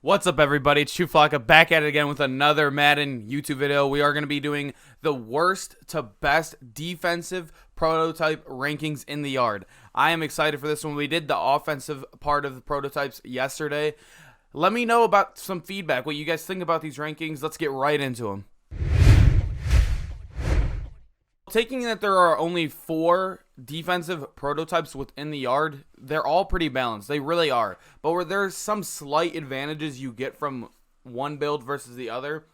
What's up, everybody? It's Chuflaka back at it again with another Madden YouTube video. We are going to be doing the worst to best defensive prototype rankings in the yard. I am excited for this one. We did the offensive part of the prototypes yesterday. Let me know about some feedback, what you guys think about these rankings. Let's get right into them. Taking that there are only 4 defensive prototypes within the yard, they're all pretty balanced. They really are. But where there's some slight advantages you get from one build versus the other,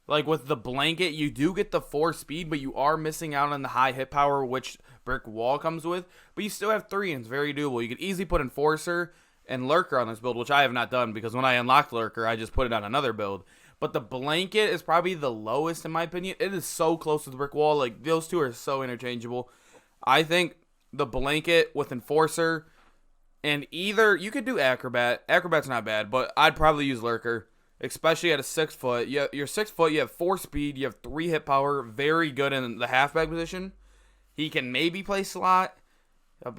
like with the blanket, you do get the 4 speed, but you are missing out on the high hit power, which Brick Wall comes with. But you still have 3, and it's very doable. You could easily put Enforcer and Lurker on this build, which I have not done because when I unlocked Lurker, I just put it on another build. But the blanket is probably the lowest in my opinion. It is so close to the Brick Wall. Like, those two are so interchangeable. I think the blanket with Enforcer and either, you could do Acrobat. Acrobat's not bad, but I'd probably use Lurker, especially at a 6 foot. You're 6 foot, you have 4 speed, you have 3 hit power, very good in the halfback position. He can maybe play slot.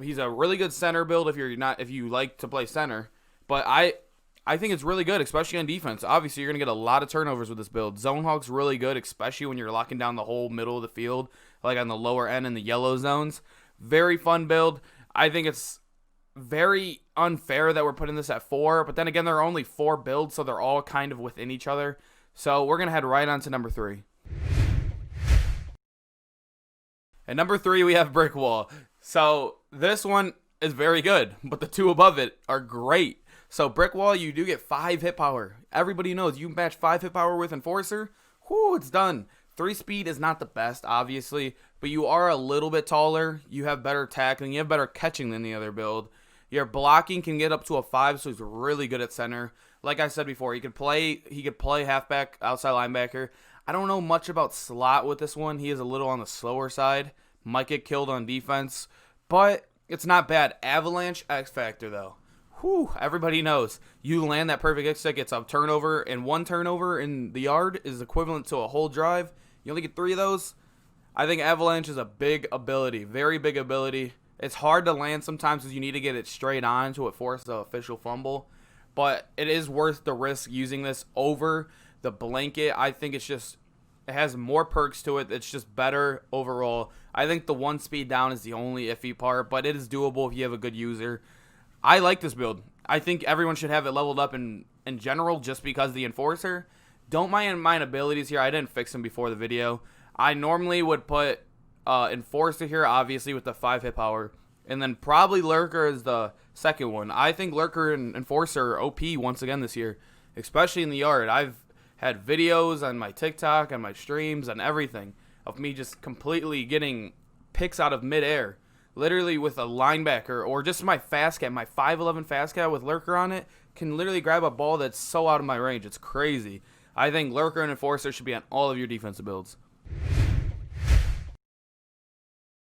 He's a really good center build if you like to play center. But I think it's really good, especially on defense. Obviously, you're going to get a lot of turnovers with this build. Zone Hog's really good, especially when you're locking down the whole middle of the field, like on the lower end in the yellow zones. Very fun build. I think it's very unfair that we're putting this at 4, but then again, there are only 4 builds, so they're all kind of within each other. So we're going to head right on to number 3. At number 3, we have Brick Wall. So this one is very good, but the 2 above it are great. So Brick Wall, you do get 5 hit power. Everybody knows you match 5 hit power with Enforcer, whoo, it's done. 3 speed is not the best, obviously, but you are a little bit taller. You have better tackling. You have better catching than the other build. Your blocking can get up to a 5, so he's really good at center. Like I said before, he could play halfback, outside linebacker. I don't know much about slot with this one. He is a little on the slower side. Might get killed on defense, but it's not bad. Avalanche X Factor, though. Whew, everybody knows. You land that perfect X-stick, it's a turnover, and 1 turnover in the yard is equivalent to a whole drive. You only get 3 of those. I think Avalanche is a big ability, very big ability. It's hard to land sometimes because you need to get it straight on to force the official fumble, but it is worth the risk using this over the blanket. I think it has more perks to it. It's just better overall. I think the 1 speed down is the only iffy part, but it is doable if you have a good user. I like this build. I think everyone should have it leveled up in general just because the Enforcer. Don't mind abilities here. I didn't fix them before the video. I normally would put Enforcer here, obviously, with the 5 hit power. And then probably Lurker is the second one. I think Lurker and Enforcer are OP once again this year, especially in the yard. I've had videos on my TikTok, on my streams, on everything of me just completely getting picks out of midair. Literally with a linebacker or just my fast cat, my 5'11 fast cat with Lurker on it, can literally grab a ball that's so out of my range. It's crazy. I think Lurker and Enforcer should be on all of your defensive builds.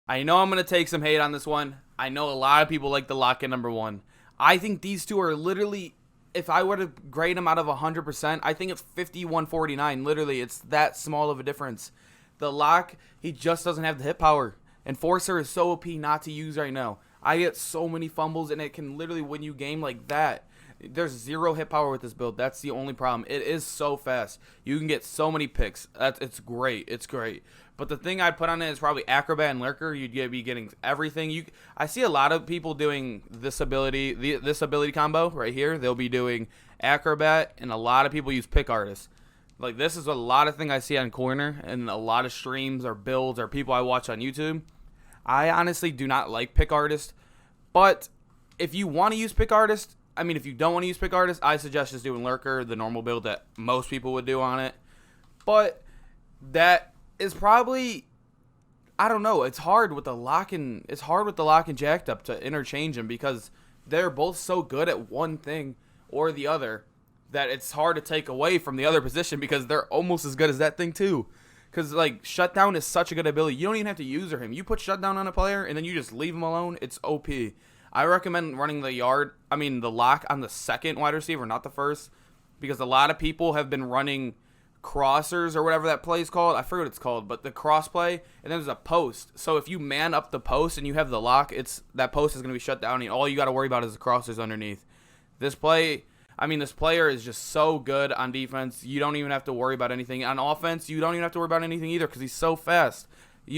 I know I'm going to take some hate on this one. I know a lot of people like the lock at number 1. I think these two are literally, if I were to grade them out of 100%, I think it's 51-49. Literally, it's that small of a difference. The lock, he just doesn't have the hit power. Enforcer is so OP not to use right now. I get so many fumbles, and it can literally win you game like that. There's 0 hit power with this build. That's the only problem. It is so fast. You can get so many picks. It's great. It's great. But the thing I'd put on it is probably Acrobat and Lurker. You'd be getting everything. I see a lot of people doing this ability combo right here. They'll be doing Acrobat, and a lot of people use Pick Artist. Like, this is a lot of thing I see on Corner and a lot of streams or builds or people I watch on YouTube. I honestly do not like Pick Artist, but if you want to use Pick Artist, if you don't want to use Pick Artist, I suggest just doing Lurker, the normal build that most people would do on it. But that is probably, I don't know, it's hard with the lock and jacked up to interchange them because they're both so good at one thing or the other that it's hard to take away from the other position because they're almost as good as that thing too. Because, like, shutdown is such a good ability. You don't even have to user him. You put shutdown on a player, and then you just leave him alone. It's OP. I recommend running the lock on the second wide receiver, not the first, because a lot of people have been running crossers or whatever that play is called. I forget what it's called, but the cross play, and then there's a post. So if you man up the post and you have the lock, that post is going to be shut down, and all you got to worry about is the crossers underneath. This play, I mean, this player is just so good on defense. You don't even have to worry about anything. On offense, you don't even have to worry about anything either because he's so fast.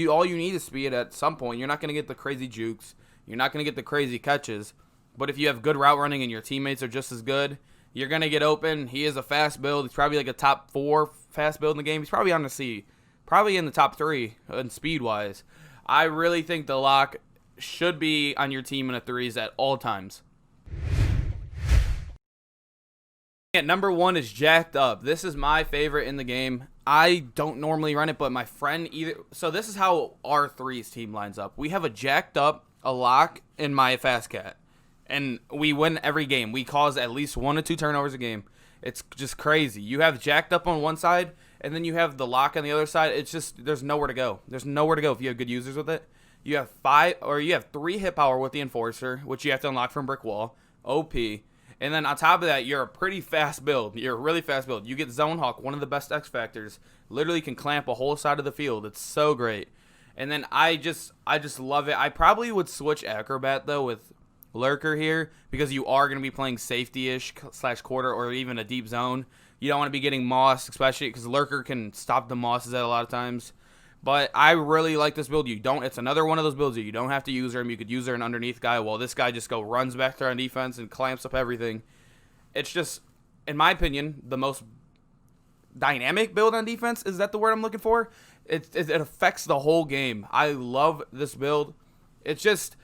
All you need is speed at some point. You're not going to get the crazy jukes. You're not going to get the crazy catches. But if you have good route running and your teammates are just as good, you're going to get open. He is a fast build. He's probably like a top 4 fast build in the game. He's probably on the C. Probably in the top 3 in speed-wise. I really think the lock should be on your team in a threes at all times. At number 1 is Jacked Up. This is my favorite in the game. I don't normally run it, but my friend either. So this is how our threes team lines up. We have a Jacked Up, a lock, and my Fast Cat. And we win every game. We cause at least 1 to 2 turnovers a game. It's just crazy. You have Jacked Up on one side, and then you have the lock on the other side. It's just, there's nowhere to go. There's nowhere to go if you have good users with it. You have 3 hit power with the Enforcer, which you have to unlock from Brick Wall. OP. And then on top of that, you're a pretty fast build. You're a really fast build. You get Zone Hawk, one of the best X Factors. Literally can clamp a whole side of the field. It's so great. And then I just love it. I probably would switch Acrobat, though, with Lurker here because you are going to be playing safety-ish / quarter or even a deep zone. You don't want to be getting Moss, especially because Lurker can stop the Mosses at a lot of times. But I really like this build. It's another one of those builds that you don't have to use him. You could use her an underneath guy while this guy just runs back there on defense and clamps up everything. It's just, in my opinion, the most dynamic build on defense. Is that the word I'm looking for? It affects the whole game. I love this build. It's just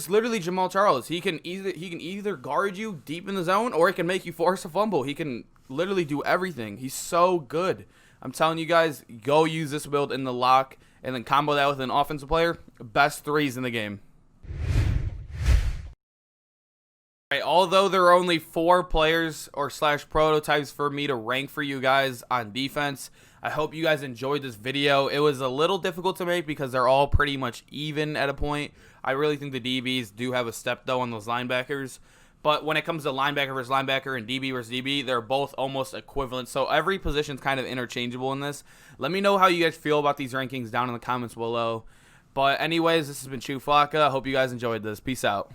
literally Jamal Charles. He can either guard you deep in the zone or he can make you force a fumble. He can literally do everything. He's so good. I'm telling you guys, go use this build in the lock and then combo that with an offensive player. Best threes in the game. Right, although there are only 4 players or / prototypes for me to rank for you guys on defense, I hope you guys enjoyed this video. It was a little difficult to make because they're all pretty much even at a point. I really think the DBs do have a step, though, on those linebackers. But when it comes to linebacker versus linebacker and DB versus DB, they're both almost equivalent. So every position's kind of interchangeable in this. Let me know how you guys feel about these rankings down in the comments below. But anyways, this has been Chew Flocka. I hope you guys enjoyed this. Peace out.